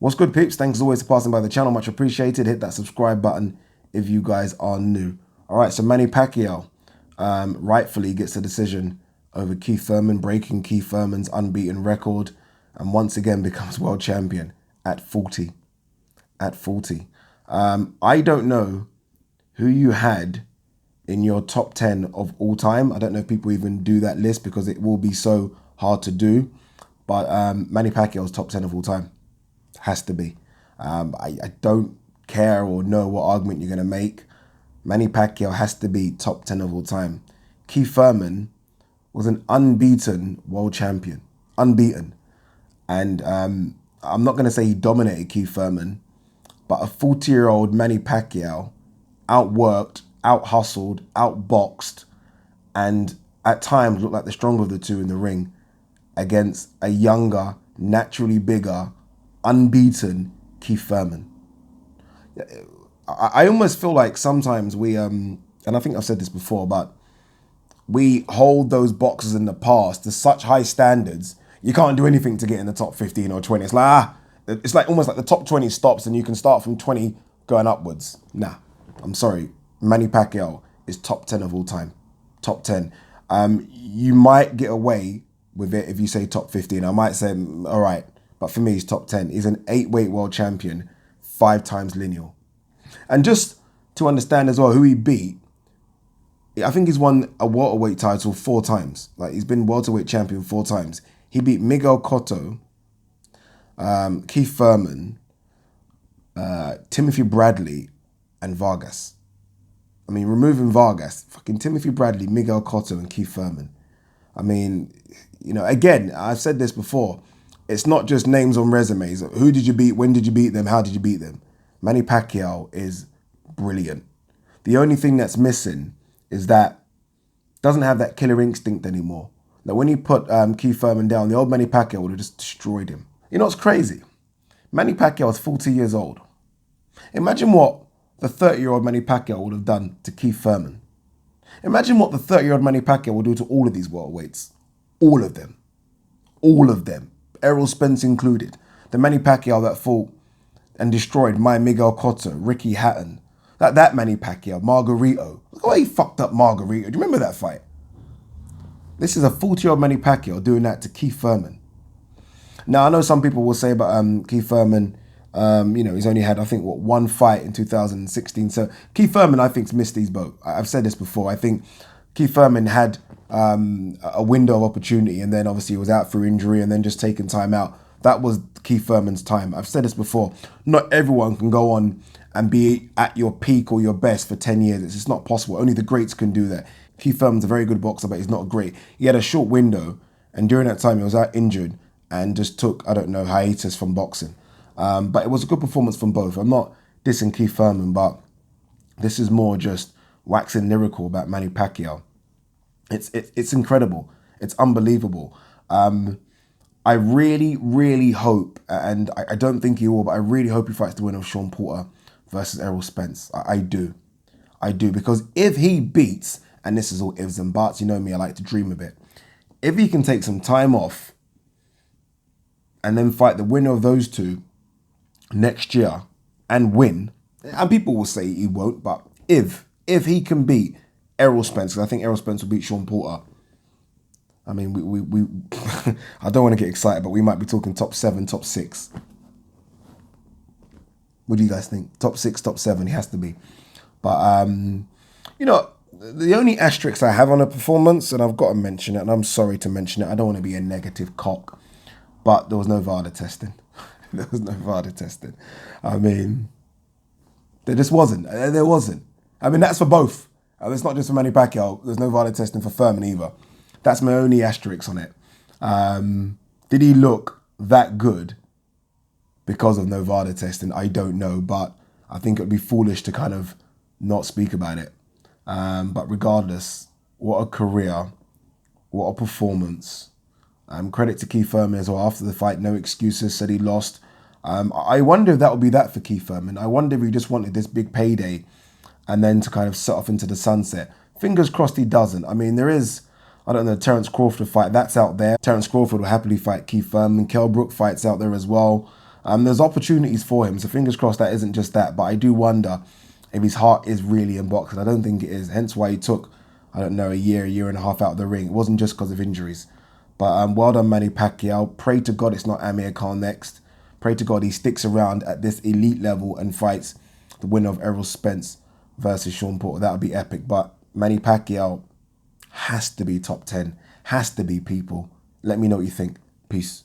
What's good, peeps? Thanks as always for passing by the channel. Much appreciated. Hit that subscribe button if you guys are new. All right, so Manny Pacquiao rightfully gets a decision over Keith Thurman, breaking Keith Thurman's unbeaten record, and once again becomes world champion at 40. At 40. I don't know who you had in your top 10 of all time. I don't know if people even do that list because it will be so hard to do. But Manny Pacquiao's top 10 of all time. Has to be. I don't care or know what argument you're going to make. Manny Pacquiao has to be top 10 of all time. Keith Thurman was an unbeaten world champion. Unbeaten. And I'm not going to say he dominated Keith Thurman, but a 40-year-old Manny Pacquiao outworked, out-hustled, out-boxed, and at times looked like the stronger of the two in the ring against a younger, naturally bigger, unbeaten Keith Thurman. I almost feel like sometimes we, and I think I've said this before, but we hold those boxers in the past to such high standards, you can't do anything to get in the top 15 or 20. It's like almost like the top 20 stops and you can start from 20 going upwards. Nah, I'm sorry. Manny Pacquiao is top 10 of all time. Top 10. You might get away with it if you say top 15. I might say, all right, but for me, he's top 10. He's an 8-weight world champion, 5 times lineal. And just to understand as well who he beat, I think he's won a welterweight title 4 times. Like, he's been welterweight champion 4 times. He beat Miguel Cotto, Keith Thurman, Timothy Bradley, and Vargas. I mean, removing Vargas, fucking Timothy Bradley, Miguel Cotto, and Keith Thurman. I mean, you know, again, I've said this before. It's not just names on resumes. Who did you beat? When did you beat them? How did you beat them? Manny Pacquiao is brilliant. The only thing that's missing is that doesn't have that killer instinct anymore. Now, when he put Keith Thurman down, the old Manny Pacquiao would have just destroyed him. You know what's crazy? Manny Pacquiao is 40 years old. Imagine what the 30-year-old Manny Pacquiao would have done to Keith Thurman. Imagine what the 30-year-old Manny Pacquiao will do to all of these welterweights. All of them. All of them. Errol Spence included. The Manny Pacquiao that fought and destroyed my Miguel Cotto, Ricky Hatton. That Manny Pacquiao, Margarito. Look how he fucked up Margarito. Do you remember that fight? This is a 40-year-old Manny Pacquiao doing that to Keith Thurman. Now, I know some people will say about Keith Thurman, you know, he's only had, I think, one fight in 2016. So Keith Thurman, I think, missed his boat. I've said this before. I think Keith Thurman had a window of opportunity, and then obviously he was out for injury and then just taking time out. That was Keith Thurman's time. I've said this before. Not everyone can go on and be at your peak or your best for 10 years. It's just not possible. Only the greats can do that. Keith Thurman's a very good boxer, but he's not great. He had a short window, and during that time he was out injured and just took, I don't know, hiatus from boxing. But it was a good performance from both. I'm not dissing Keith Thurman, but this is more just waxing lyrical about Manny Pacquiao. It's incredible. It's unbelievable. I really, really hope, and I don't think he will, but I really hope he fights the winner of Sean Porter versus Errol Spence. I do. I do, because if he beats, and this is all ifs and buts, you know me, I like to dream a bit. If he can take some time off and then fight the winner of those two next year and win, and people will say he won't, but if he can beat Errol Spence, because I think Errol Spence will beat Sean Porter. I mean, we I don't want to get excited, but we might be talking top 7, top 6. What do you guys think? Top 6, top 7, he has to be. But, you know, the only asterisk I have on a performance, and I've got to mention it, and I'm sorry to mention it, I don't want to be a negative cock, but there was no VADA testing. There was no VADA testing. I mean, there just wasn't. There wasn't. I mean, that's for both. It's not just for Manny Pacquiao. There's no VADA testing for Thurman either. That's my only asterisk on it. Did he look that good because of no VADA testing? I don't know, but I think it would be foolish to kind of not speak about it. But regardless, what a career, what a performance. Credit to Keith Thurman as well. After the fight, no excuses, said he lost. I wonder if that would be that for Keith Thurman. I wonder if he just wanted this big payday and then to kind of set off into the sunset. Fingers crossed he doesn't. I mean, there is, I don't know, Terence Crawford fight, that's out there. Terence Crawford will happily fight Keith Thurman. Kell Brook fights out there as well. There's opportunities for him, so fingers crossed that isn't just that. But I do wonder if his heart is really in boxing. I don't think it is. Hence why he took, I don't know, a year and a half out of the ring. It wasn't just because of injuries. But well done, Manny Pacquiao. Pray to God it's not Amir Khan next. Pray to God he sticks around at this elite level and fights the winner of Errol Spence versus Sean Porter. That would be epic. But Manny Pacquiao has to be top 10. Has to be, people. Let me know what you think. Peace.